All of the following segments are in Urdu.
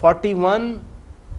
41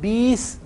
20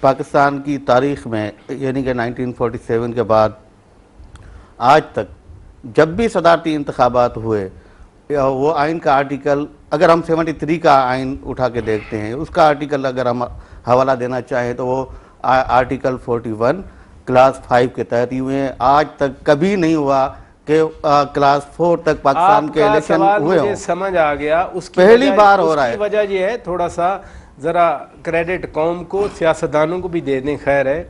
پاکستان کی تاریخ میں یعنی کہ 1947 کے بعد آج تک جب بھی صدارتی انتخابات ہوئے وہ آئین کا آرٹیکل اگر ہم 73 کا آئین اٹھا کے دیکھتے ہیں اس کا آرٹیکل اگر ہم حوالہ دینا چاہیں تو وہ آرٹیکل 41 کلاس 5 کے تحت ہی ہوئے ہیں. آج تک کبھی نہیں ہوا کہ کلاس 4 تک پاکستان کے الیکشن ہوئے ہوں. سمجھ آ گیا. اس کی پہلی بار ہو رہا ہے. وجہ یہ ہے تھوڑا سا ذرا کریڈٹ قوم کو سیاستدانوں کو بھی دے دیں. خیر ہے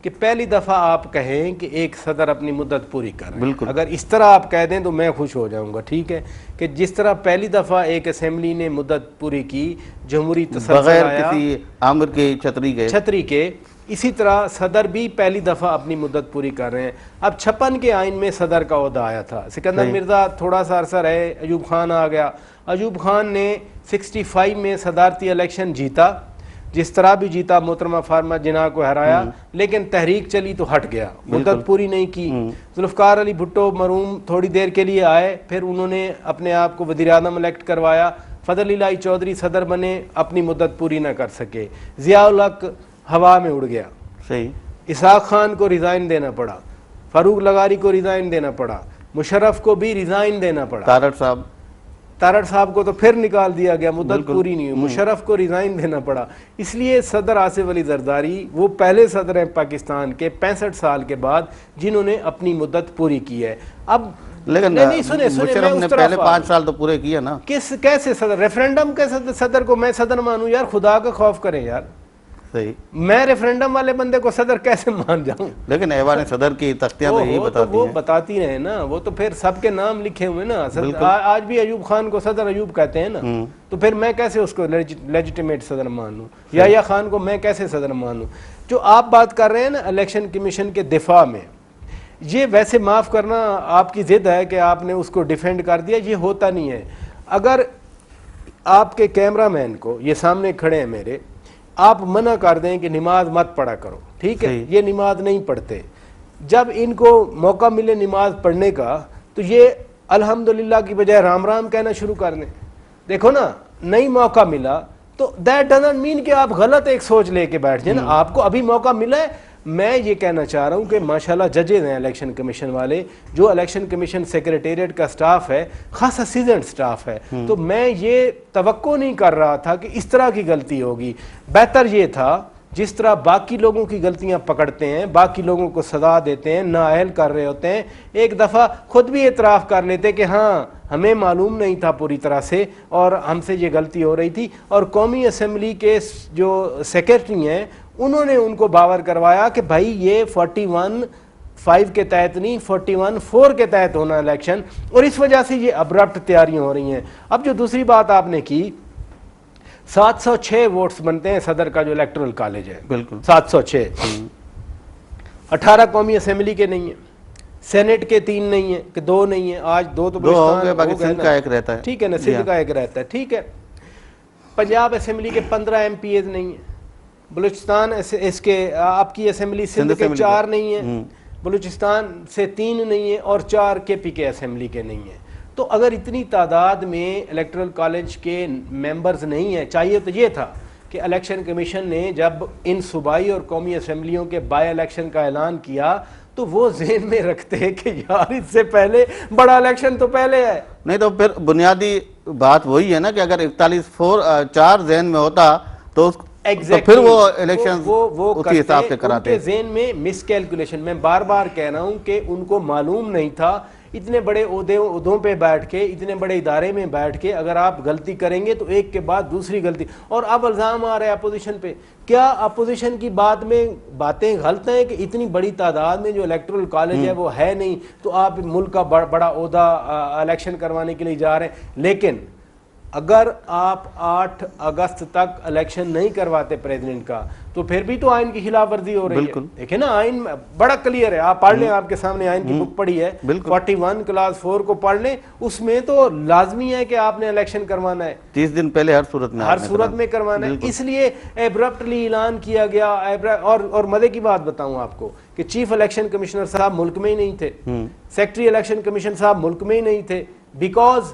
کہ پہلی دفعہ آپ کہیں کہ ایک صدر اپنی مدت پوری کر رہے ہیں. اگر اس طرح آپ کہہ دیں تو میں خوش ہو جاؤں گا. ٹھیک ہے کہ جس طرح پہلی دفعہ ایک اسمبلی نے مدت پوری کی جمہوری تسلسل بغیر آیا کسی آمر کی چھتری کے اسی طرح صدر بھی پہلی دفعہ اپنی مدت پوری کر رہے ہیں. اب 56 کے آئین میں صدر کا عہدہ آیا تھا. سکندر مرزا تھوڑا سا عرصہ رہے, ایوب خان آ گیا. ایوب خان نے 65 میں صدارتی الیکشن جیتا, جس طرح بھی جیتا, محترمہ فاطمہ جناح کو ہرایا, لیکن تحریک چلی تو ہٹ گیا, مدت پوری نہیں کی. ذوالفقار علی بھٹو مرحوم تھوڑی دیر کے لیے آئے, پھر انہوں نے اپنے آپ کو وزیر اعظم الیکٹ کروایا. فضل الہی چودھری صدر بنے, اپنی مدت پوری نہ کر سکے. ضیاء الحق ہوا میں اڑ گیا. صحیح. اسحاق خان کو ریزائن دینا پڑا, فاروق لغاری کو ریزائن دینا پڑا, مشرف کو بھی ریزائن دینا پڑا. تارڑ صاحب کو تو پھر نکال دیا گیا, مدت پوری نہیں ہوئی. مشرف کو ریزائن دینا پڑا. اس لیے صدر آصف علی زرداری وہ پہلے صدر ہیں پاکستان کے 65 سال کے بعد جنہوں نے اپنی مدت پوری کی ہے. اب لیکن مشرف نے پہلے 5 سال تو پورے کیے نا. کیسے صدر ریفرینڈم کے صدر کو میں صدر مانوں؟ یار خدا کا خوف کریں یار. صحیح. میں ریفرینڈم والے بندے کو صدر کیسے مان جاؤں؟ لیکن ایوان صدر کی تختیاں تو یہی بتاتی ہیں. وہ بتاتی رہے نا, وہ تو پھر سب کے نام لکھے ہوئے نا. آج بھی ایوب خان کو صدر ایوب کہتے ہیں نا, تو پھر میں کیسے اس کو لیجیٹیمیٹ صدر مانوں؟ یا خان کو میں کیسے صدر مانوں؟ جو آپ بات کر رہے ہیں نا الیکشن کمیشن کے دفاع میں, یہ ویسے معاف کرنا آپ کی ضد ہے کہ آپ نے اس کو ڈیفینڈ کر دیا, یہ ہوتا نہیں ہے. اگر آپ کے کیمرہ مین کو, یہ سامنے کھڑے ہیں میرے, آپ منع کر دیں کہ نماز مت پڑھا کرو, ٹھیک ہے, یہ نماز نہیں پڑھتے, جب ان کو موقع ملے نماز پڑھنے کا تو یہ الحمدللہ کی بجائے رام رام کہنا شروع کر دیں. دیکھو نا, نہیں موقع ملا تو دیٹ ڈزنٹ مین کہ آپ غلط ایک سوچ لے کے بیٹھ جائیں نا. آپ کو ابھی موقع ملا ہے. میں یہ کہنا چاہ رہا ہوں کہ ماشاءاللہ ججز ہیں الیکشن کمیشن والے, جو الیکشن کمیشن سیکریٹریٹ کا سٹاف ہے خاصا سیزنڈ سٹاف ہے, تو میں یہ توقع نہیں کر رہا تھا کہ اس طرح کی غلطی ہوگی. بہتر یہ تھا جس طرح باقی لوگوں کی غلطیاں پکڑتے ہیں, باقی لوگوں کو سزا دیتے ہیں, نااہل کر رہے ہوتے ہیں, ایک دفعہ خود بھی اعتراف کر لیتے کہ ہاں ہمیں معلوم نہیں تھا پوری طرح سے اور ہم سے یہ غلطی ہو رہی تھی. اور قومی اسمبلی کے جو سیکرٹری ہیں انہوں نے ان کو باور کروایا کہ بھائی یہ 41(5) کے تحت نہیں 41(4) کے تحت ہونا الیکشن, اور اس وجہ سے یہ ابرپٹ تیاریاں ہو رہی ہیں. اب جو دوسری بات آپ نے کی, 706 ووٹس بنتے ہیں صدر کا جو الیکٹورل کالج ہے, بالکل 706. 18 قومی اسمبلی کے نہیں ہیں, سینٹ کے 3 نہیں ہیں کہ 2 نہیں ہیں, آج 2 تو پاکستان کا ایک رہتا ہے, ٹھیک ہے نا, سندھ کا ایک رہتا ہے, ٹھیک ہے. پنجاب اسمبلی کے 15 MPs نہیں ہیں, بلوچستان اس کے آپ کی اسمبلی سندھ کے 4 نہیں ہیں, بلوچستان سے 3 نہیں ہیں, اور 4 KPK اسمبلی کے نہیں ہیں. تو اگر اتنی تعداد میں الیکٹرل کالج کے ممبرز نہیں ہیں, چاہیے تو یہ تھا کہ الیکشن کمیشن نے جب ان صوبائی اور قومی اسمبلیوں کے بائی الیکشن کا اعلان کیا تو وہ ذہن میں رکھتے کہ یار اس سے پہلے بڑا الیکشن تو پہلے ہے. نہیں تو پھر بنیادی بات وہی ہے نا کہ اگر 41(4) ذہن میں ہوتا تو پھر وہ الیکشن اسی حساب سے کراتے. ان کے ذہن میں مس کیلکولیشن, میں بار بار کہہ رہا ہوں کہ ان کو معلوم نہیں تھا. اتنے بڑے عہدوں پہ بیٹھ کے, اتنے بڑے ادارے میں بیٹھ کے اگر آپ غلطی کریں گے تو ایک کے بعد دوسری غلطی, اور اب الزام آ رہا ہے اپوزیشن پہ. کیا اپوزیشن کی بات میں باتیں غلط ہیں کہ اتنی بڑی تعداد میں جو الیکٹورل کالج ہے وہ ہے نہیں, تو آپ ملک کا بڑا عہدہ الیکشن کروانے کے لیے جا رہے ہیں. لیکن اگر آپ 8 اگست تک الیکشن نہیں کرواتے پریزیڈنٹ کا تو پھر بھی تو آئین کی خلاف ورزی ہو رہی ہے. دیکھیں نا, آئین بڑا کلیئر ہے, آپ پڑھ لیں, آپ کے سامنے آئین کی بک پڑھی ہے, 41 کلاس 4 کو پڑھ لیں, اس میں تو لازمی ہے کہ آپ نے الیکشن کروانا ہے 30 دن پہلے ہر صورت میں کروانا ہے. اس لیے ایبرپٹلی اعلان کیا گیا. اور مزے کی بات بتاؤں آپ کو کہ چیف الیکشن کمشنر صاحب ملک میں ہی نہیں تھے, سیکرٹری الیکشن کمیشن صاحب ملک میں ہی نہیں تھے, بیکاز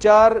4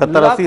70-80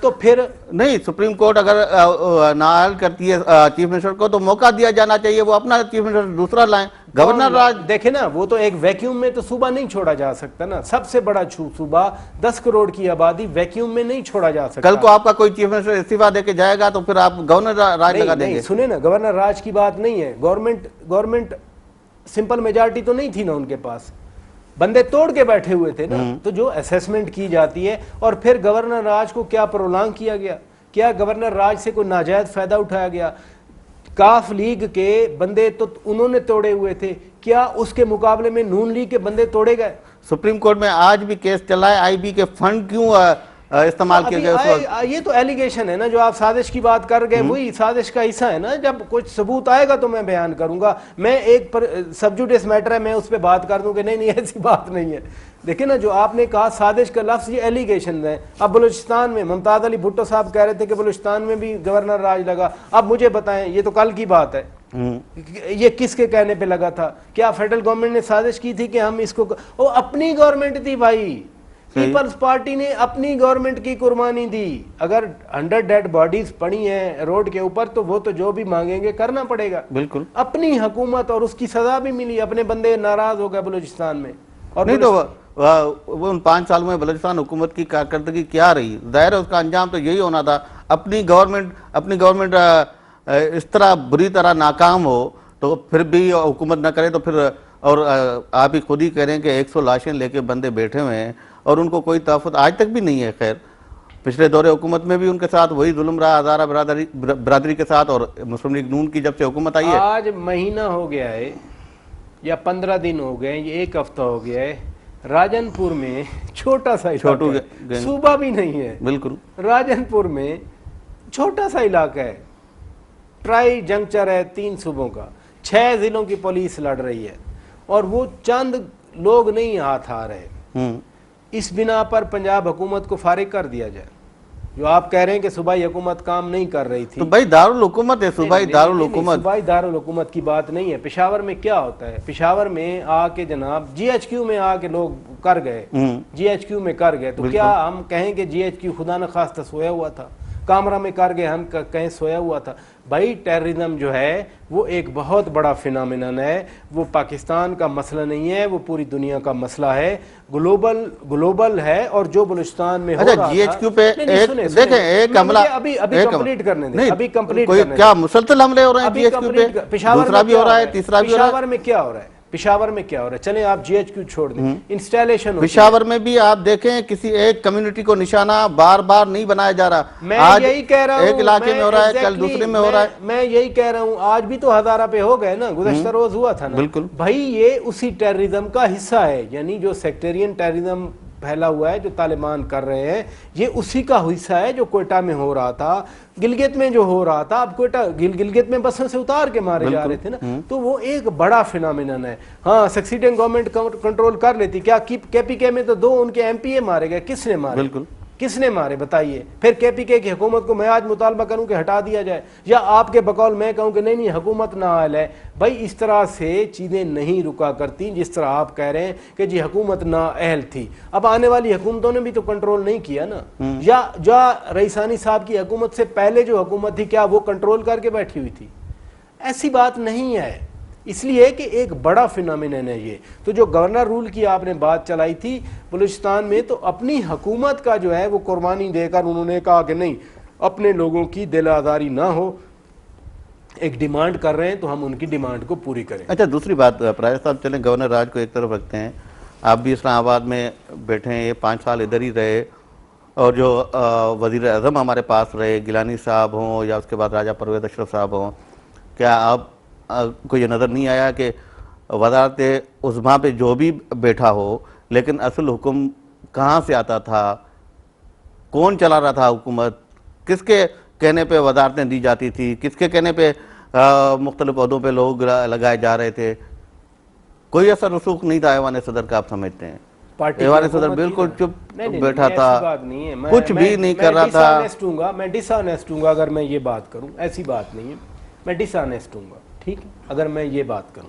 تو پھر نہیں, سپریم کورٹ اگر نااہل کرتی ہے چیف منسٹر کو تو موقع دیا جانا چاہیے, وہ اپنا چیف منسٹر دوسرا لائیں. گورنر راج دیکھیں نا, وہ تو ایک ویکیوم میں تو صوبہ نہیں چھوڑا جا سکتا نا. سب سے بڑا صوبہ 10 کروڑ کی آبادی ویکیوم میں نہیں چھوڑا جا سکتا. کل کو آپ کا کوئی چیف منسٹر استعفیٰ دے کے جائے گا تو پھر آپ گورنر راج لگا دیں گے. سنیں نا, گورنر راج کی بات نہیں ہے. گورنمنٹ سمپل میجارٹی تو نہیں تھی نا ان کے پاس, بندے توڑ کے بیٹھے ہوئے تھے نا. تو جو اسیسمنٹ کی جاتی ہے, اور پھر گورنر راج کو کیا پرولانگ کیا گیا؟ کیا گورنر راج سے کوئی ناجائز فائدہ اٹھایا گیا؟ کاف لیگ کے بندے تو انہوں نے توڑے ہوئے تھے, کیا اس کے مقابلے میں نون لیگ کے بندے توڑے گئے؟ سپریم کورٹ میں آج بھی کیس چلا ہے, آئی بی کے فنڈ کیوں استعمال کیے گئے اس وقت. یہ تو ایلیگیشن ہے نا, جو آپ سازش کی بات کر گئے وہی سازش کا حصہ ہے نا. جب کچھ ثبوت آئے گا تو میں بیان کروں گا. میں ایک سبجوڈیس میٹر ہے, میں اس پہ بات کر دوں کہ نہیں ایسی بات نہیں ہے. دیکھیں نا, جو آپ نے کہا سازش کا لفظ, یہ ایلیگیشن ہے. اب بلوچستان میں ممتاز علی بھٹو صاحب کہہ رہے تھے کہ بلوچستان میں بھی گورنر راج لگا. اب مجھے بتائیں, یہ تو کل کی بات ہے, یہ کس کے کہنے پہ لگا تھا؟ کیا فیڈرل گورنمنٹ نے سازش کی تھی کہ ہم اس کو؟ وہ اپنی گورنمنٹ تھی بھائی, پیپلز پارٹی نے اپنی گورنمنٹ کی قربانی دی. اگر 100 ڈیڈ باڈیز پڑی ہیں روڈ کے اوپر تو وہ تو جو بھی مانگیں گے کرنا پڑے گا. بالکل اپنی حکومت, اور اس کی سزا بھی ملی. اپنے بندے ناراض ہو گئے بلوچستان میں. اور نہیں تو وہ ان 5 سالوں میں بلوچستان حکومت کی کارکردگی کیا رہی؟ ظاہر ہے اس کا انجام تو یہی ہونا تھا. اپنی گورنمنٹ اس طرح بری طرح ناکام ہو تو پھر بھی حکومت نہ کرے تو پھر, اور آپ ہی خود ہی کہہ رہے ہیں کہ 100 لاشیں لے کے بندے بیٹھے ہوئے ہیں اور ان کو کوئی تحفظ آج تک بھی نہیں ہے. خیر, پچھلے دور حکومت میں بھی ان کے ساتھ وہی ظلم رہا ہزارہ برادری کے ساتھ, اور مسلم لیگ نون کی جب سے حکومت آئی ہے. آج مہینہ ہو گیا ہے یا 15 دن ہو گئے, یہ 1 ہفتہ ہو گیا ہے, راجن پور میں چھوٹا سا علاقہ ہے, صوبہ بھی نہیں ہے. بالکل, راجن پور میں چھوٹا سا علاقہ ہے, ٹرائی جنکچر ہے 3 صوبوں کا, 6 ضلعوں کی پولیس لڑ رہی ہے, اور وہ چند لوگ نہیں ہاتھ آ رہے. اس بنا پر پنجاب حکومت کو فارغ کر دیا جائے. جو آپ کہہ رہے ہیں کہ صوبائی حکومت کام نہیں کر رہی تھی, تو بھائی دارالحکومت ہے, صوبائی دارالحکومت. صوبائی دارالحکومت کی بات نہیں ہے. پشاور میں کیا ہوتا ہے؟ پشاور میں آ کے جناب جی ایچ کیو میں آ کے لوگ کر گئے, جی ایچ کیو میں کر گئے, تو کیا ہم کہیں کہ جی ایچ کیو خدا نخواستہ سویا ہوا تھا؟ کامرہ میں کر گئے, ہم کہیں سویا ہوا تھا؟ بھائی ٹیررزم جو ہے وہ ایک بہت بڑا فینامینن ہے. وہ پاکستان کا مسئلہ نہیں ہے, وہ پوری دنیا کا مسئلہ ہے, گلوبل ہے. اور جو بلوچستان میں ہو رہا تھا, جی ایچ کیو پہ دیکھیں ایک حملہ, ابھی کمپلیٹ کرنے دیں, ابھی کمپلیٹ کرنے دیں. کیا مسلسل حملے ہو رہے ہیں جی ایچ کیو پہ؟ دوسرا بھی ہو رہا ہے, تیسرا بھی ہو رہا ہے. پشاور میں کیا ہو رہا ہے؟ پشاور میں کیا ہو رہا ہے؟ چلیں آپ جی ایچ کیو چھوڑ دیں, انسٹالیشن پشاور میں بھی آپ دیکھیں کسی ایک کمیونٹی کو نشانہ بار بار نہیں بنایا جا رہا. میں یہی کہہ رہا ہوں, ایک علاقے میں ہو رہا ہے, کل دوسرے میں ہو رہا ہے. میں یہی کہہ رہا ہوں, آج بھی تو ہزارہ پہ ہو گئے نا, گزشتہ روز ہوا تھا نا. بالکل بھائی یہ اسی ٹیررزم کا حصہ ہے. یعنی جو سیکٹرین ٹیررزم پھیلا ہوا ہے جو طالبان کر رہے ہیں, یہ اسی کا حصہ ہے. جو کوئٹہ میں ہو رہا تھا, گلگت میں جو ہو رہا تھا, اب کوئٹہ گلگت میں بسوں سے اتار کے مارے جا رہے تھے نا, تو وہ ایک بڑا فینامینن ہے. ہاں سکسیڈنگ گورنمنٹ کنٹرول کر لیتی. کیا کے پی کے میں تو 2 ان کے ایم پی اے مارے گئے, کس نے مارے؟ بالکل, کس نے مارے بتائیے؟ پھر کے پی کے کی حکومت کو میں آج مطالبہ کروں کہ ہٹا دیا جائے, یا آپ کے بقول میں کہوں کہ نہیں حکومت نااہل ہے. بھائی اس طرح سے چیزیں نہیں رکا کرتی جس طرح آپ کہہ رہے ہیں کہ جی حکومت نااہل تھی. اب آنے والی حکومتوں نے بھی تو کنٹرول نہیں کیا نا. یا جو رئیسانی صاحب کی حکومت سے پہلے جو حکومت تھی, کیا وہ کنٹرول کر کے بیٹھی ہوئی تھی؟ ایسی بات نہیں ہے. اس لیے کہ ایک بڑا فینامینن ہے یہ. تو جو گورنر رول کی آپ نے بات چلائی تھی بلوچستان میں, تو اپنی حکومت کا جو ہے وہ قربانی دے کر انہوں نے کہا کہ نہیں, اپنے لوگوں کی دل آزاری نہ ہو, ایک ڈیمانڈ کر رہے ہیں تو ہم ان کی ڈیمانڈ کو پوری کریں. اچھا دوسری بات پراج صاحب, چلیں گورنر راج کو ایک طرف رکھتے ہیں, آپ بھی اسلام آباد میں بیٹھے ہیں, یہ 5 سال ادھر ہی رہے, اور جو وزیر اعظم ہمارے پاس رہے, گیلانی صاحب ہوں یا اس کے بعد راجہ پرویز اشرف صاحب ہوں, کیا آپ کو یہ نظر نہیں آیا کہ وزارت عظمیٰ پہ جو بھی بیٹھا ہو, لیکن اصل حکم کہاں سے آتا تھا؟ کون چلا رہا تھا حکومت؟ کس کے کہنے پہ وزارتیں دی جاتی تھی؟ کس کے کہنے پہ مختلف عہدوں پہ لوگ لگائے جا رہے تھے؟ کوئی اثر رسوخ نہیں تھا ایوان صدر کا, آپ سمجھتے ہیں؟ ایوان صدر بالکل چپ بیٹھا تھا, کچھ بھی نہیں کر رہا تھا. میں ڈس آنیسٹ ہوں گا اگر میں یہ بات کروں, ایسی بات نہیں ہے, میں ڈس آنیسٹ ہوں گا, ٹھیک ہے, اگر میں یہ بات کروں.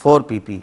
4PP,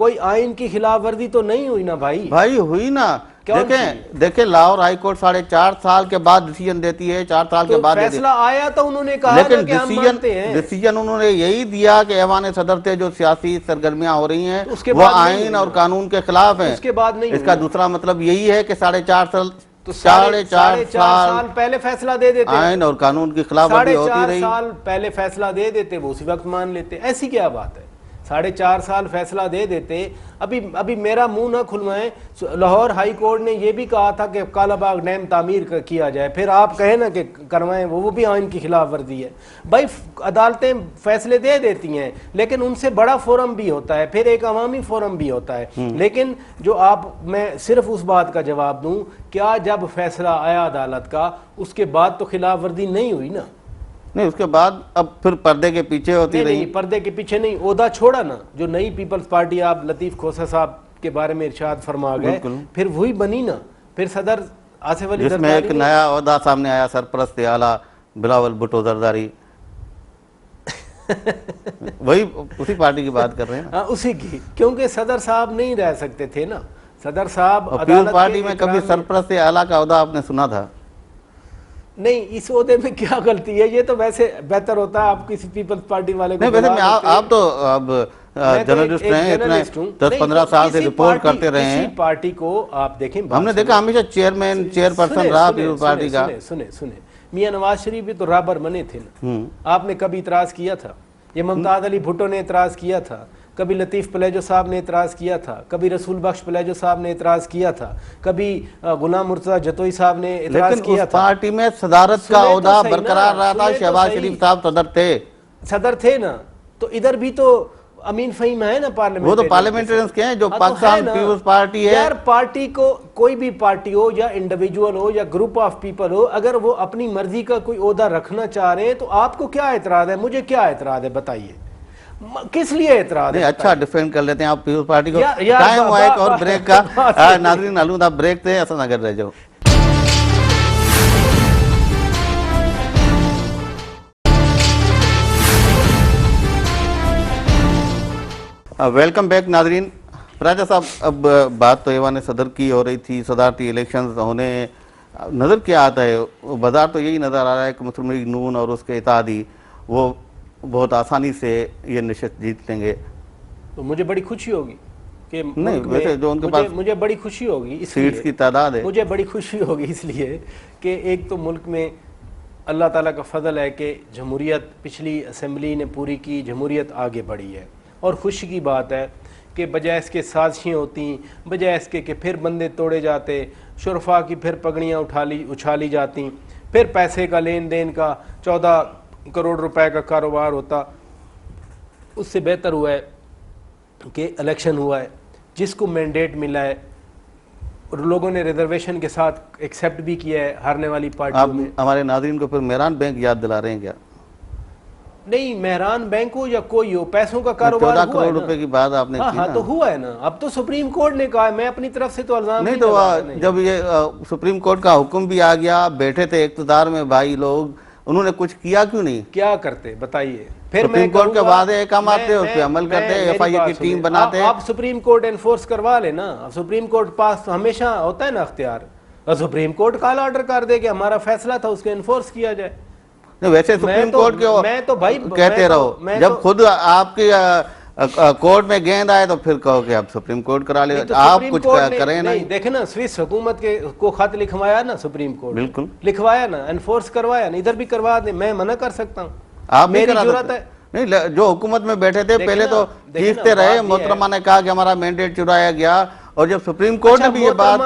کوئی آئین کی خلاف ورزی تو نہیں ہوئی نا بھائی؟ بھائی ہوئی نا. دیکھیں لاہور ہائی کورٹ 4.5 سال کے بعد ڈیسیجن دیتی ہے, 4 سال کے بعد فیصلہ آیا تو انہوں نے کہا لیکن کہ ہم مانتے ہیں. ڈیسیجن انہوں نے یہی دیا کہ ایوان صدر سے جو سیاسی سرگرمیاں ہو رہی ہیں وہ آئین اور قانون کے خلاف ہیں. اس کے بعد نہیں. اس کا دوسرا مطلب یہی ہے کہ 4.5 سال تو 4.5 سال پہلے فیصلہ دے دیتے, آئین اور قانون کی خلاف ورزی ہوتی رہی. 4.5 سال پہلے فیصلہ دے دیتے, وہ اسی وقت مان لیتے. ایسی کیا بات ہے؟ 4.5 سال فیصلہ دے دیتے. ابھی میرا منہ نہ کھلوائیں. لاہور ہائی کورٹ نے یہ بھی کہا تھا کہ کالا باغ ڈیم تعمیر کیا جائے, پھر آپ کہیں نا کہ کروائیں, وہ بھی آئین کی خلاف ورزی ہے. بھائی عدالتیں فیصلے دے دیتی ہیں لیکن ان سے بڑا فورم بھی ہوتا ہے, پھر ایک عوامی فورم بھی ہوتا ہے. لیکن جو میں صرف اس بات کا جواب دوں, کیا جب فیصلہ آیا عدالت کا اس کے بعد تو خلاف ورزی نہیں ہوئی نا؟ نہیں, اس کے بعد اب پھر پردے کے پیچھے ہوتی رہی. نہیں, پردے کے پیچھے نہیں. عہدہ چھوڑا نا, جو نئی پیپلز پارٹی آپ لطیف کھوسہ صاحب کے بارے میں ارشاد فرما گئے, پھر وہی بنی نا. پھر صدر آصف علی جس میں ایک نیا عہدہ سامنے آیا, سرپرست اعلیٰ بلاول بھٹو زرداری. وہی اسی پارٹی کی بات کر رہے ہیں نا. اسی کی, کیونکہ صدر صاحب نہیں رہ سکتے تھے نا. صدر صاحب پیپلز پارٹی میں کبھی سرپرست اعلیٰ کا عہدہ آپ نے سنا تھا؟ نہیں, اس عہدے میں کیا غلطی ہے؟ یہ تو ویسے بہتر ہوتا ہے آپ کسی پیپلز پارٹی والے کو. نہیں, ویسے آپ تو اب جرنلسٹ ہیں, اتنے 10-15 سال سے رپورٹ کرتے رہے ہیں. کسی پارٹی کو آپ دیکھیں, ہم نے دیکھا ہمیشہ چیئرپرسن رہا پیپلز پارٹی کا. سنیں, میاں نواز شریف بھی تو رابر بنے تھے نا. آپ نے کبھی اعتراض کیا تھا؟ یہ ممتاز علی بھٹو نے اعتراض کیا تھا, کبھی لطیف پلیجو صاحب نے اعتراض کیا تھا, کبھی رسول بخش پلیجو صاحب نے اعتراض کیا تھا, کبھی غلام مرتضی جتوئی صاحب نے اعتراض کیا تھا. اس پارٹی میں صدارت کا عہدہ برقرار رہا تھا, شہباز شریف صاحب صدر تھے نا. تو ادھر بھی تو امین فہیم ہے نا پارلیمنٹ. وہ تو پارلیمنٹرینز کے ہیں جو پاکستان پیپلز پارٹی ہے. یار پارٹی کو, کوئی بھی پارٹی ہو یا انڈیویجول ہو یا گروپ آف پیپل ہو, اگر وہ اپنی مرضی کا کوئی عہدہ رکھنا چاہ رہے ہیں تو آپ کو کیا اعتراض ہے؟ مجھے کیا اعتراض ہے بتائیے, کس لیے اعتراض ہے؟ اچھا ڈیفینڈ کر لیتے ہیں آپ پیپلز پارٹی کو. ٹائم ہوا ایک اور بریک کا. ناظرین علوم آپ بریک تھے, ایسا نہ کر رہے جو. ویلکم بیک ناظرین. راجہ صاحب, اب بات تو ایوان صدر کی ہو رہی تھی, صدارتی الیکشنز ہونے, نظر کیا آتا ہے؟ بازار تو یہی نظر آ رہا ہے کہ مسلم لیگ نون اور اس کے اتحادی وہ بہت آسانی سے یہ نشست جیت لیں گے. تو مجھے بڑی خوشی ہوگی کہ نہیں, ویسے جو ان کے پاس مجھے بڑی خوشی ہوگی اس سیٹس کی تعداد ہے, مجھے بڑی خوشی ہوگی اس لیے کہ ایک تو ملک میں اللہ تعالیٰ کا فضل ہے کہ جمہوریت پچھلی اسمبلی نے پوری کی, جمہوریت آگے بڑھی ہے. اور خوشی کی بات ہے کہ بجائے اس کے سازشیں ہوتی, بجائے اس کے کہ پھر بندے توڑے جاتے, شرفا کی پھر پگڑیاں اچھالی جاتی, پھر پیسے کا لین دین کا 14 کروڑ روپے کا کاروبار ہوتا. اس سے بہتر ہوا ہے کہ الیکشن ہوا ہے, جس کو مینڈیٹ ملا ہے, اور لوگوں نے ریزرویشن کے ساتھ ایکسیپٹ بھی کیا ہے ہارنے والی پارٹیوں میں. ہمارے ناظرین کو پھر مہران بینک یاد دلا رہے ہیں کیا؟ نہیں, مہران بینک ہو یا کوئی ہو, پیسوں کا کاروبار ہوا ہے 14 کروڑ روپے کی بات آپ نے کی نا. ہاں تو ہوا ہے نا. اب تو سپریم کورٹ نے کہا ہے, میں اپنی طرف سے تو الزام نہیں. تو جب یہ سپریم کورٹ کا حکم بھی آ گیا, بیٹھے تھے اقتدار میں بھائی لوگ, انہوں نے کچھ کیا کیوں نہیں؟ کیا کرتے بتائیے؟ پھر سپریم کورٹ کے بعد احکامات تھے, اس پہ عمل کرتے, ایف آئی اے کی ٹیم بناتے. آپ سپریم کورٹ انفورس کروا لے نا. سپریم کورٹ پاس ہمیشہ ہوتا ہے نا اختیار, اور سپریم کورٹ کال آرڈر کر دے کہ ہمارا فیصلہ تھا اس کو انفورس کیا جائے. ویسے سپریم کورٹ کے کہتے رہو, جب خود آپ کی کورٹ میں گیند آئے تو پھر کہو کہ آپ سپریم کورٹ کرا لے, آپ کچھ کریں نہیں. دیکھیں نا, سوئس حکومت کو خط لکھوایا نا سپریم کورٹ, بالکل لکھوایا نا, انفورس کروایا نا, ادھر بھی کروا دیں, میں منع کر سکتا ہوں, آپ میری ضرورت ہے. نہیں, جو حکومت میں بیٹھے تھے پہلے تو چیختے رہے, محترمہ نے کہا کہ ہمارا مینڈیٹ چرایا گیا, اور جب سپریم کورٹ نے بھی یہ بات,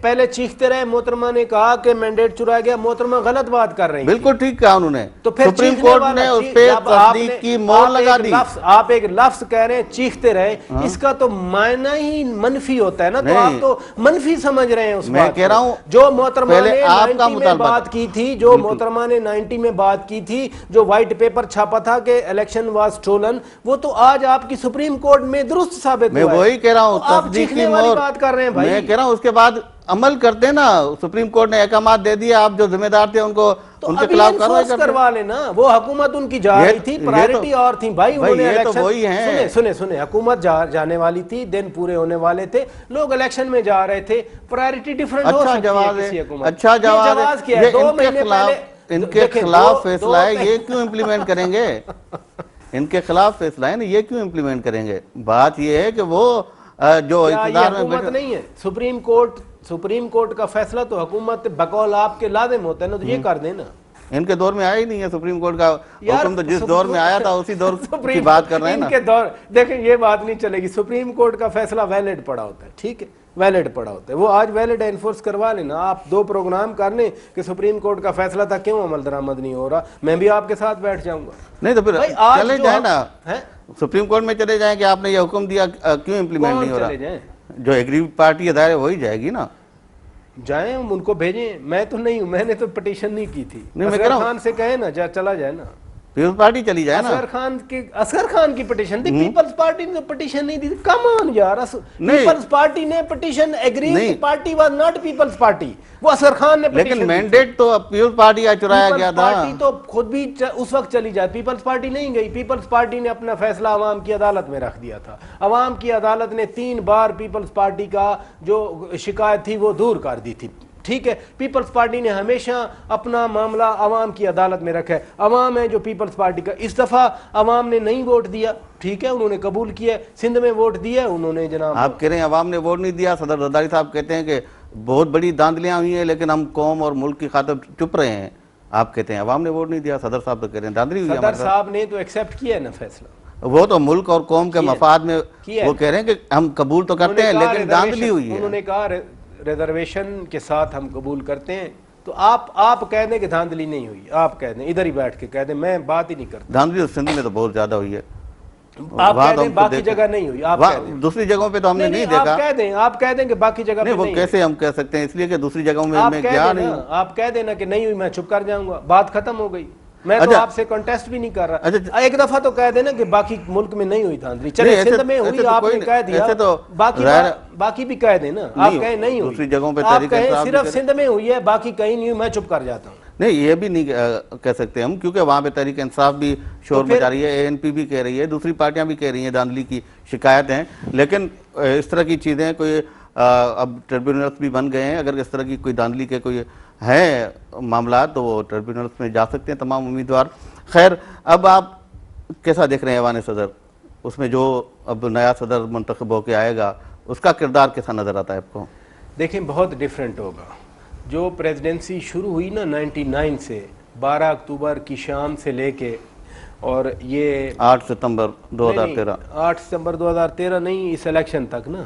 پہلے چیختے رہے, محترمہ نے کہا کہ مینڈیٹ چرایا گیا, محترمہ غلط بات کر رہی ہیں. بالکل ٹھیک کہا انہوں نے, تو پھر سپریم کورٹ نے اس پہ تصدیق کی مہر لگا دی. آپ ایک لفظ کہہ رہے ہیں چیختے رہے, اس کا تو معنی ہی منفی ہوتا ہے نا, تو آپ تو منفی سمجھ رہے ہیں اس بات. میں کہہ رہا ہوں جو محترمہ نے 90 میں بات کی تھی, جو محترمہ نے 90 میں بات کی تھی, جو وائٹ پیپر چھاپا تھا کہ الیکشن واز اسٹولن, وہ تو آج آپ کی سپریم کورٹ میں درست ثابت ہوا ہے. میں وہی کہہ رہا ہوں, آپ چیخنے والی بات کر رہے ہیں بھائی. میں کہہ رہا ہوں اس کے بعد عمل کرتے نا, سپریم کورٹ نے احکامات دے دیا, آپ جو ذمہ دار تھے ان کو تو ان کے ابھی خلاف کارروائی انفورس کروا لینا. وہ حکومت ان کی جا رہی تھی, پرائرٹی اور تھی بھائی. انہوں نے الیکشن سنے حکومت جانے والی تھی, دن پورے ہونے والے تھے, لوگ الیکشن میں جا رہے تھے, پرائرٹی ڈیفرنٹ ہو سکتی ہے کسی حکومت. اچھا جواز کیا ہے 2 مہینے پہلے ان کے خلاف فیصلہ ہے, یہ کیوں امپلیمنٹ کریں گے؟ ان کے خلاف فیصلہ ہے نا, یہ کیوں امپلیمنٹ کریں گے؟ بات یہ ہے کہ وہ جو اقتدار میں حکومت نہیں ہے. سپریم کورٹ کا فیصلہ تو حکومت بقول آپ کے لازم ہوتا ہے نا, تو یہ کر دیں نا. ان کے دور میں آیا ہی نہیں ہے سپریم کورٹ کا حکم, تو جس دور میں آیا تھا اسی دور کی بات کر رہے ہیں نا. ان کے دور دیکھیں یہ بات نہیں چلے گی. سپریم کورٹ کا فیصلہ ویلڈ پڑا ہوتا ہے, ٹھیک ہے, ویلڈ پڑا ہوتا ہے. وہ آج ویلڈ انفورس کروا لینا. آپ 2 پروگرام کر لیں کہ سپریم کورٹ کا فیصلہ تھا کیوں عمل درآمد نہیں ہو رہا, میں بھی آپ کے ساتھ بیٹھ جاؤں گا. نہیں تو پھر چلے جائیں نا, سپریم کورٹ میں چلے جائیں کہ آپ نے یہ حکم دیا کیوں امپلیمنٹ نہیں ہو رہا. جو ایگری پارٹی ادارے وہی جائے گی نا. جائیں ان کو بھیجیں. میں تو نہیں ہوں, میں نے تو پٹیشن نہیں کی تھی. اصغر خان سے کہیں نا چلا جائے نا, پیپلز پارٹی چلی جائے نا. اصغر خان کی پٹیشن تھی, پیپلز پارٹی نے تو پٹیشن نہیں دی تھی. کم آن یار, پیپلز پارٹی نے petition agree, party was not Peoples Party, وہ اصغر خان نے پٹیشن. لیکن مینڈیٹ تو پیپلز پارٹی کا چرایا گیا تھا. پارٹی تو خود بھی اس وقت چلی جائے, پیپلز پارٹی نہیں گئی. پیپلز پارٹی نے اپنا فیصلہ عوام کی عدالت میں رکھ دیا تھا. عوام کی عدالت نے 3 بار پیپلز پارٹی کا جو شکایت تھی وہ دور کر دی تھی, ٹھیک ہے. پیپلز پارٹی نے ہمیشہ اپنا معاملہ عوام کی عدالت میں رکھا ہے. عوام ہے جو پیپلز پارٹی کا. اس دفعہ عوام نے نہیں ووٹ دیا, ٹھیک ہے, انہوں نے قبول کیا. سندھ میں ووٹ دیا انہوں نے جناب. آپ کہہ رہے ہیں عوام نے ووٹ نہیں دیا. صدر زرداری صاحب کہتے ہیں کہ بہت بڑی داندلیاں ہوئی ہیں لیکن ہم قوم اور ملک کی خاطر چپ رہے ہیں. آپ کہتے ہیں عوام نے ووٹ نہیں دیا, صدر صاحب تو کہہ رہے ہیں داندلی ہوئی. صدر صاحب نے تو ایکسیپٹ کیا ہے نا فیصلہ, وہ تو ملک اور قوم کے مفاد میں وہ کہہ رہے ہیں کہ ہم قبول تو کرتے ہیں لیکن داندلی ہوئی ہے. انہوں نے کہا ریزرویشن کے ساتھ ہم قبول کرتے ہیں. تو آپ کہہ دیں کہ دھاندلی نہیں ہوئی, آپ کہہ دیں, ادھر ہی بیٹھ کے کہہ دیں, میں بات ہی نہیں کرتا. دھاندلی سندھ میں تو بہت زیادہ ہوئی ہے, آپ کہہ دیں باقی جگہ نہیں ہوئی. آپ کہہ دیں دوسری جگہوں پہ تو ہم نے نہیں دیکھا. آپ کہہ دیں کہ باقی جگہ پہ نہیں. وہ کیسے ہم کہہ سکتے ہیں, اس لیے کہ دوسری جگہوں میں میں گیا نہیں. آپ کہہ دینا کہ نہیں ہوئی, میں چپ کر جاؤں گا, بات ختم ہو گئی. میں تو آپ سے کنٹیسٹ بھی نہیں کر رہا. ایک دفعہ تو کہہ دینا کہ باقی ملک میں نہیں ہوئی دھاندلی. چلے سندھ میں ہوئی, آپ نے کہہ دیا, باقی بھی کہہ دینا. آپ کہیں نہیں ہوئی, دوسری جگہوں پہ آپ کہیں صرف سندھ میں ہوئی ہے, باقی کہیں نہیں ہوئی, میں چپ کر جاتا ہوں. نہیں یہ بھی نہیں کہہ سکتے ہم, کیونکہ وہاں پہ تحریک انصاف بھی شور مچا رہی ہے, ANP بھی کہہ رہی ہے, دوسری پارٹیاں بھی کہہ رہی ہیں دھاندلی کی شکایت ہیں. لیکن اس طرح کی چیزیں کوئی اب ٹریبیونلز بھی بن گئے ہیں. اگر اس طرح کی کوئی دھاندلی کے کوئی ہے معاملات تو وہ ٹریبیونلز میں جا سکتے ہیں تمام امیدوار. خیر, اب آپ کیسا دیکھ رہے ہیں ایوان صدر, اس میں جو اب نیا صدر منتخب ہو کے آئے گا اس کا کردار کیسا نظر آتا ہے آپ کو؟ دیکھیں بہت ڈیفرنٹ ہوگا. جو پریزیڈنسی شروع ہوئی نا 99 سے, 12 اکتوبر کی شام سے لے کے, اور یہ 8 ستمبر 2013 8 ستمبر 2013 نہیں, اس الیکشن تک نا,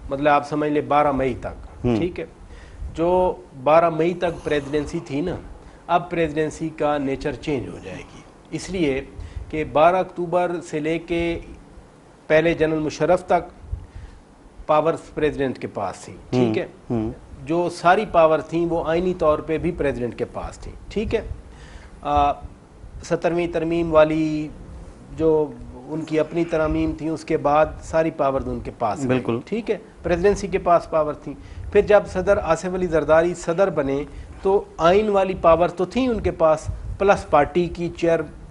مطلب آپ سمجھ لیں 12 مئی تک, ٹھیک ہے. جو 12 مئی تک پریزیڈنسی تھی نا, اب پریزیڈنسی کا نیچر چینج ہو جائے گی. اس لیے کہ 12 اکتوبر سے لے کے پہلے جنرل مشرف تک پاورز پریزیڈنٹ کے پاس تھیں, ٹھیک ہے. جو ساری پاور تھیں وہ آئینی طور پہ بھی پریزیڈنٹ کے پاس تھیں, ٹھیک ہے. 17ویں ترمیم والی جو ان کی اپنی ترامیم تھیں, اس کے بعد ساری پاورز ان کے پاس, بالکل ٹھیک ہے, پریزیڈنسی کے پاس پاور تھیں. پھر جب صدر آصف علی زرداری صدر بنے تو آئین والی پاور تو تھیں ان کے پاس, پلس پارٹی کی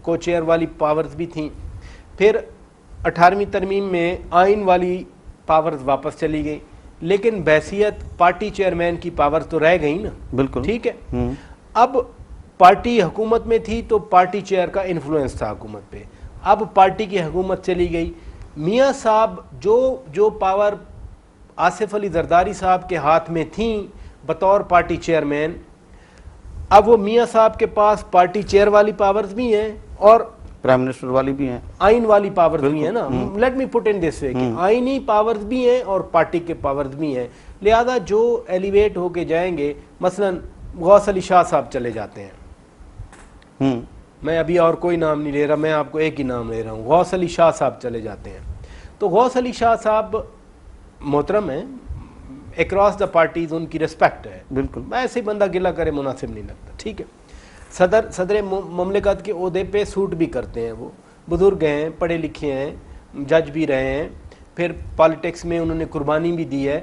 کو چیئر والی پاورز بھی تھیں. پھر 18ویں ترمیم میں آئین والی پاورز واپس چلی گئی, لیکن بحیثیت پارٹی چیئرمین کی پاور تو رہ گئی نا, بالکل, ٹھیک ہے. اب پارٹی حکومت میں تھی تو پارٹی چیئر کا انفلوئنس تھا حکومت پہ. اب پارٹی کی حکومت چلی گئی, میاں صاحب جو پاور آصف علی زرداری صاحب کے ہاتھ میں تھیں بطور پارٹی چیئرمین, اب وہ میاں صاحب کے پاس پارٹی چیئر والی پاورز بھی ہیں اور پرائم منسٹر والی بھی ہیں, آئین والی پاورز بھی ہیں نا. لیٹ می پٹ ان دس وے کہ آئینی پاورز بھی ہیں اور پارٹی کے پاورز بھی ہیں. لہذا جو ایلیویٹ ہو کے جائیں گے, مثلا غوث علی شاہ صاحب چلے جاتے ہیں, میں ابھی اور کوئی نام نہیں لے رہا, میں آپ کو ایک ہی نام لے رہا ہوں, غوث علی شاہ صاحب چلے جاتے ہیں. تو غوث علی شاہ صاحب محترم ہیں, اکراس دا پارٹیز ان کی ریسپیکٹ ہے, بالکل, ایسے ہی بندہ گلہ کرے مناسب نہیں لگتا, ٹھیک ہے. صدر مملکت کے عہدے پہ سوٹ بھی کرتے ہیں, وہ بزرگ ہیں, پڑھے لکھے ہیں, جج بھی رہے ہیں, پھر پالیٹکس میں انہوں نے قربانی بھی دی ہے,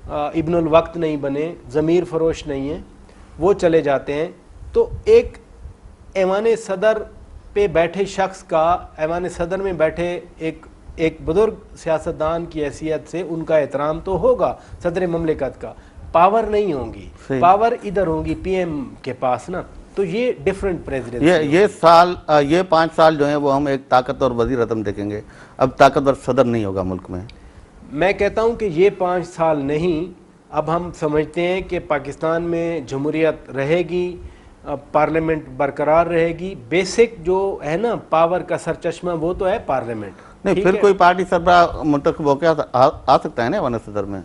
ابن الوقت نہیں بنے, ضمیر فروش نہیں ہیں, وہ چلے جاتے ہیں. تو ایک ایوان صدر پہ بیٹھے شخص کا ایوان صدر میں بیٹھے ایک بزرگ سیاستدان کی حیثیت سے ان کا احترام تو ہوگا صدر مملکت کا، پاور نہیں ہوں گی، پاور ادھر ہوں گی پی ایم کے پاس نا. تو یہ ڈیفرنٹ پریزیڈنسی. یہ 5 سال جو ہیں وہ ہم ایک طاقتور وزیر اعظم دیکھیں گے، اب طاقتور صدر نہیں ہوگا ملک میں. میں کہتا ہوں کہ یہ 5 سال نہیں، اب ہم سمجھتے ہیں کہ پاکستان میں جمہوریت رہے گی، پارلیمنٹ برقرار رہے گی. بیسک جو ہے نا پاور کا سرچشمہ وہ تو ہے پارلیمنٹ. نہیں پھر کوئی پارٹی سربراہ منتخب ہو کے آ سکتا ہے نا ایوان صدر میں.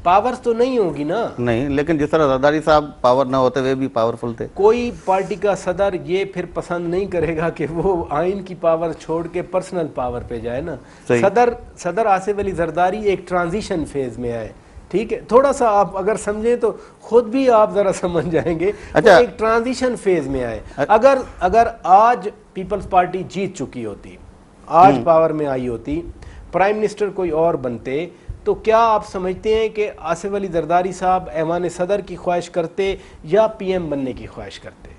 پاورز تو نہیں ہوگی نا. نہیں، لیکن جس طرح زرداری صاحب پاور نہ ہوتے ہوئے بھی پاورفل تھے. کوئی پارٹی کا صدر یہ پھر پسند نہیں کرے گا کہ وہ آئین کی پاور چھوڑ کے پرسنل پاور پہ جائے نا. صدر آصف علی زرداری ایک ٹرانزیشن فیز میں آئے. ٹھیک ہے، تھوڑا سا آپ اگر سمجھیں تو خود بھی آپ ذرا سمجھ جائیں گے. ایک ٹرانزیشن فیز میں آئے. اگر آج پیپلز پارٹی جیت چکی ہوتی، آج پاور میں آئی ہوتی، پرائم منسٹر کوئی اور بنتے، تو کیا آپ سمجھتے ہیں کہ آصف علی زرداری صاحب ایوان صدر کی خواہش کرتے یا پی ایم بننے کی خواہش کرتے؟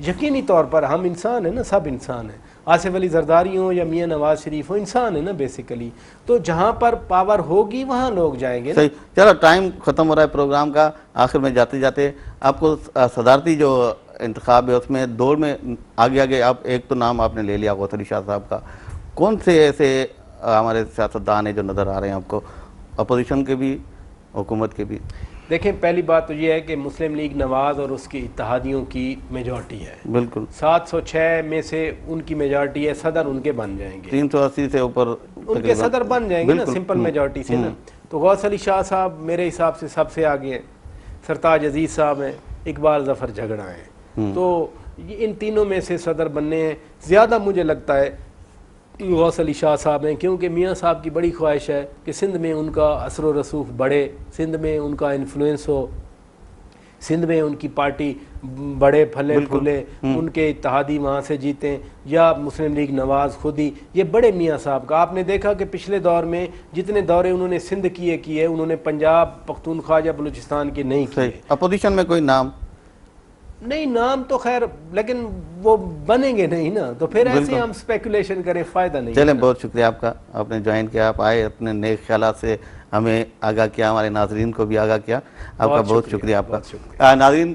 یقینی طور پر ہم انسان ہیں نا، سب انسان ہیں. آصف علی زرداری ہوں یا میاں نواز شریف ہوں، انسان ہے نا بیسیکلی. تو جہاں پر پاور ہوگی وہاں لوگ جائیں گے. صحیح. چلو ٹائم ختم ہو رہا ہے پروگرام کا. آخر میں جاتے جاتے آپ کو صدارتی جو انتخاب ہے اس میں دوڑ میں آگے آپ ایک تو نام آپ نے لے لیا غوث علی شاہ صاحب کا. کون سے ایسے ہمارے سیاستدان ہیں جو نظر آ رہے ہیں آپ کو، اپوزیشن کے بھی حکومت کے بھی؟ دیکھیں، پہلی بات تو یہ ہے کہ مسلم لیگ نواز اور اس کی اتحادیوں کی میجورٹی ہے. بالکل 706 میں سے ان کی میجورٹی ہے، صدر ان کے بن جائیں گے. 380 سے اوپر ان کے صدر بن جائیں گے نا سمپل میجورٹی سے نا. تو غوث علی شاہ صاحب میرے حساب سے سب سے آگے ہیں، سرتاج عزیز صاحب ہیں، اقبال ظفر جھگڑا ہیں. تو ان تینوں میں سے صدر بننے ہیں. زیادہ مجھے لگتا ہے غوث علی شاہ صاحب ہیں، کیونکہ میاں صاحب کی بڑی خواہش ہے کہ سندھ میں ان کا اثر و رسوخ بڑھے، سندھ میں ان کا انفلوئنس ہو، سندھ میں ان کی پارٹی بڑے پھلے پھولے، ان کے اتحادی وہاں سے جیتیں، یا مسلم لیگ نواز خود ہی. یہ بڑے میاں صاحب کا آپ نے دیکھا کہ پچھلے دور میں جتنے دورے انہوں نے سندھ کیے انہوں نے پنجاب پختونخوا یا بلوچستان کے نہیں کیے. اپوزیشن میں کوئی نام نہیں، نام تو خیر، لیکن وہ بنیں گے نہیں نا. تو پھر ایسے ہم اسپیکولیشن کریں فائدہ نہیں. چلیں، بہت شکریہ آپ کا، آپ نے جوائن کیا، آپ آئے، اپنے نیک خیالات سے ہمیں آگاہ کیا، ہمارے ناظرین کو بھی آگاہ کیا. آپ کا بہت شکریہ. آپ کا ناظرین